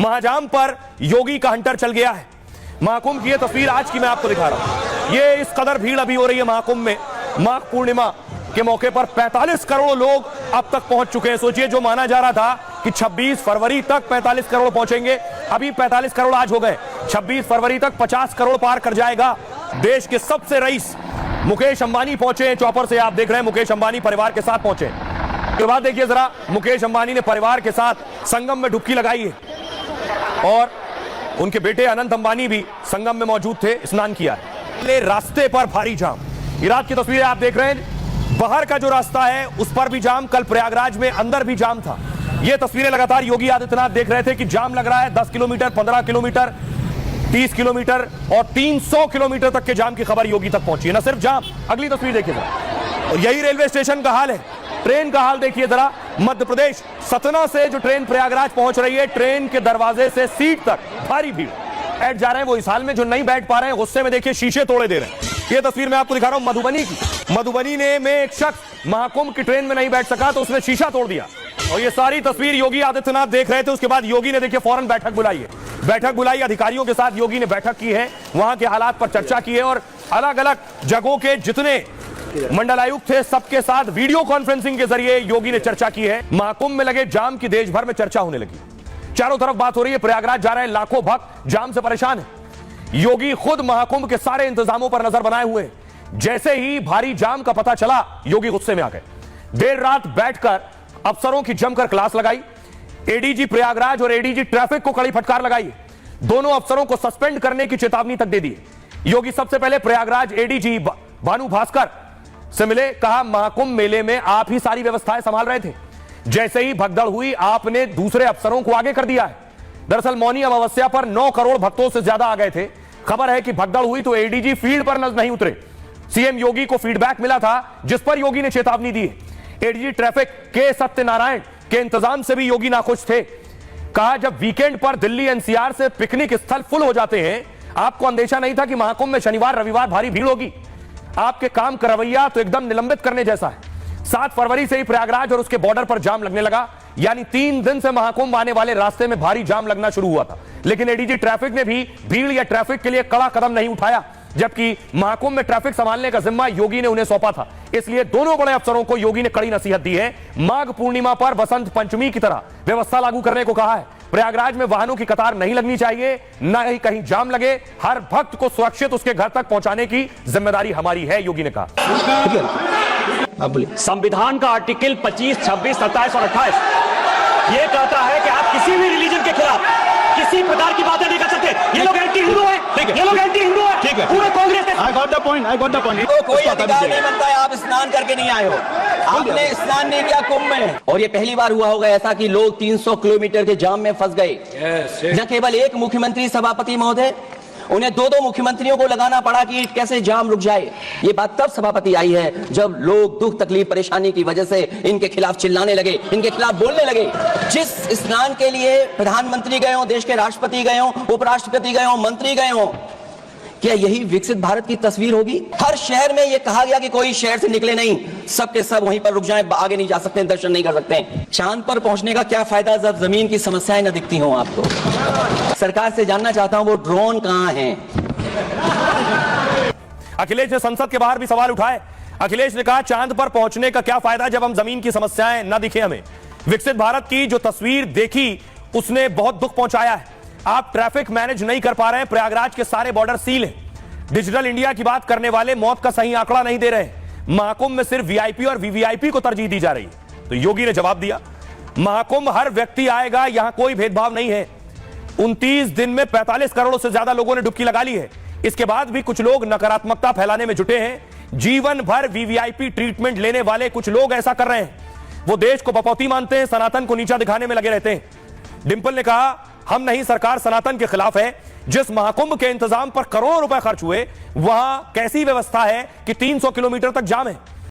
महाजाम पर योगी का हंटर चल गया है। महाकुंभ की ये तस्वीर आज की मैं आपको दिखा रहा हूं। ये इस कदर भीड़ अभी हो रही है महाकुंभ में। माघ पूर्णिमा के मौके पर 45 करोड़ लोग अब तक पहुंच चुके हैं। सोचिए, जो माना जा रहा था कि 26 फरवरी तक 45 करोड़ पहुंचेंगे, अभी 45 करोड़ आज हो गए। 26 फरवरी तक 50 करोड़ पार कर जाएगा। देश के सबसे रईस मुकेश अंबानी पहुंचे हैं चौपर से। आप देख रहे हैं मुकेश अंबानी परिवार के साथ पहुंचे। के बाद देखिए जरा, मुकेश अंबानी ने परिवार के साथ संगम में डुबकी लगाई है और उनके बेटे अनंत अंबानी भी संगम में मौजूद थे, स्नान किया है। रास्ते पर भारी जाम, ये रात की तस्वीरें आप देख रहे हैं। बाहर का जो रास्ता है उस पर भी जाम, कल प्रयागराज में अंदर भी जाम था। ये तस्वीरें लगातार योगी आदित्यनाथ देख रहे थे कि जाम लग रहा है। 10 किलोमीटर, 15 किलोमीटर, 30 किलोमीटर और 300 किलोमीटर तक के जाम की खबर योगी तक पहुंची है। न सिर्फ जाम, अगली तस्वीर देखिए जरा, और यही रेलवे स्टेशन का हाल है। ट्रेन का हाल देखिए जरा। मध्य प्रदेश सतना से जो ट्रेन प्रयागराज पहुंच रही है, ट्रेन के दरवाजे से सीट तक भारी भीड़। बैठ जा रहे हैं वो इस हाल में जो नहीं बैठ पा रहे हैं, गुस्से में देखिए शीशे तोड़े दे रहे हैं। ये तस्वीर मैं आपको दिखा रहा हूं मधुबनी की। मधुबनी में एक शख्स महाकुंभ की ट्रेन में नहीं बैठ सका तो उसने शीशा तोड़ दिया। और ये सारी तस्वीर योगी आदित्यनाथ देख रहे थे। उसके बाद योगी ने देखिए फौरन बैठक बुलाई है। बैठक बुलाई, अधिकारियों के साथ योगी ने बैठक की है, वहां के हालात पर चर्चा की है और अलग अलग जगहों के जितने मंडलायुक्त थे सबके साथ वीडियो कॉन्फ्रेंसिंग के जरिए योगी ने चर्चा की है। महाकुंभ में लगे जाम की देश भर में चर्चा होने लगी। चारों तरफ बात हो रही है। प्रयागराज जा रहे हैं लाखों भक्त, जाम से परेशान है। योगी खुद महाकुंभ के सारे इंतजामों पर नजर बनाए हुए हैं। जैसे ही भारी जाम का पता चला, योगी गुस्से में आ गए। देर रात बैठकर अफसरों की जमकर क्लास लगाई। एडीजी प्रयागराज और एडीजी ट्रैफिक को कड़ी फटकार लगाई। दोनों अफसरों को सस्पेंड करने की चेतावनी तक दे दी। योगी सबसे पहले प्रयागराज एडीजी भानु भास्कर से मिले। कहा, महाकुंभ मेले में आप ही सारी व्यवस्थाएं संभाल रहे थे। जैसे ही भगदड़ हुई, आपने दूसरे अफसरों को आगे कर दिया है। दरअसल मौनी अमावस्या पर 9 करोड़ भक्तों से ज्यादा आ गए थे। खबर है कि भगदड़ हुई तो एडीजी फील्ड पर नहीं उतरे। सीएम योगी को फीडबैक मिला था जिस पर योगी ने चेतावनी दी है। एडीजी ट्रैफिक के सत्यनारायण के इंतजाम से भी योगी नाखुश थे। कहा, जब वीकेंड पर दिल्ली एनसीआर से पिकनिक स्थल फुल हो जाते हैं, आपको अंदेशा नहीं था कि महाकुंभ में शनिवार रविवार भारी भीड़ होगी। आपके काम का रवैया तो एकदम निलंबित करने जैसा है। 7 फरवरी से ही प्रयागराज और उसके बॉर्डर पर जाम लगने लगा, यानी 3 दिन से महाकुंभ आने वाले रास्ते में भारी जाम लगना शुरू हुआ था। लेकिन एडीजी ट्रैफिक ने भी भीड़ या ट्रैफिक के लिए कड़ा कदम नहीं उठाया, जबकि महाकुंभ में ट्रैफिक संभालने का जिम्मा योगी ने उन्हें सौंपा था। इसलिए दोनों बड़े अफसरों को योगी ने कड़ी नसीहत दी है। माघ पूर्णिमा पर बसंत पंचमी की तरह व्यवस्था लागू करने को कहा है। प्रयागराज में वाहनों की कतार नहीं लगनी चाहिए, न ही कहीं जाम लगे। हर भक्त को सुरक्षित उसके घर तक पहुंचाने की जिम्मेदारी हमारी है, योगी ने कहा। संविधान का आर्टिकल 25, 26, 27 और 28 ये कहता है कि आप किसी भी रिलीजन के खिलाफ किसी प्रकार की बातें नहीं कर सकते। ये लोग एंटी हिंदू है, ये लोग एंटी हिंदू है। ठीक है, पूरे कांग्रेस ने I got the point. तो कोई अधिकार नहीं बनता है, आप स्नान करके नहीं आए हो, आपने स्नान नहीं किया कुंभ में। और ये पहली बार हुआ होगा ऐसा कि लोग 300 किलोमीटर के जाम में फंस गए। न केवल एक मुख्यमंत्री सभापति महोदय, उन्हें 2-2 मुख्यमंत्रियों को लगाना पड़ा कि कैसे जाम रुक जाए। ये बात तब सभापति आई है जब लोग दुख तकलीफ परेशानी की वजह से इनके खिलाफ चिल्लाने लगे, इनके खिलाफ बोलने लगे। जिस स्नान के लिए प्रधानमंत्री गए हो, देश के राष्ट्रपति गए हो, उपराष्ट्रपति गए हो, मंत्री गए हो, क्या यही विकसित भारत की तस्वीर होगी? हर शहर में यह कहा गया कि कोई शहर से निकले नहीं, सबके सब वहीं पर रुक जाएं, आगे नहीं जा सकते, दर्शन नहीं कर सकते। चांद पर पहुंचने का क्या फायदा जब जमीन की समस्याएं न दिखती हों आपको? सरकार से जानना चाहता हूं वो ड्रोन कहां हैं? अखिलेश ने संसद के बाहर भी सवाल उठाए। अखिलेश ने कहा, चांद पर पहुंचने का क्या फायदा जब हम जमीन की समस्याएं न दिखे हमें। विकसित भारत की जो तस्वीर देखी उसने बहुत दुख पहुंचाया है। आप ट्रैफिक मैनेज नहीं कर पा रहे हैं, प्रयागराज के सारे बॉर्डर सील हैं। डिजिटल इंडिया की बात करने वाले मौत का सही आंकड़ा नहीं दे रहे। महाकुंभ में सिर्फ वीआईपी और वीवीआईपी को तरजीह दी जा रही है। तो योगी ने जवाब दिया, महाकुंभ हर व्यक्ति आएगा, यहां कोई भेदभाव नहीं है। 29 दिन में 45 करोड़ से ज्यादा लोगों ने डुबकी लगा ली है। इसके बाद भी कुछ लोग नकारात्मकता फैलाने में जुटे हैं। जीवन भर वीवीआईपी ट्रीटमेंट लेने वाले कुछ लोग ऐसा कर रहे हैं। वो देश को बपौती मानते हैं, सनातन को नीचा दिखाने में लगे रहते हैं। डिंपल ने कहा, हम नहीं, सरकार सनातन के खिलाफ है। जिस महाकुंभ के इंतजाम पर करोड़ों रुपए खर्च हुए, वहां कैसी व्यवस्था है कि 300 किलोमीटर तक जाम है।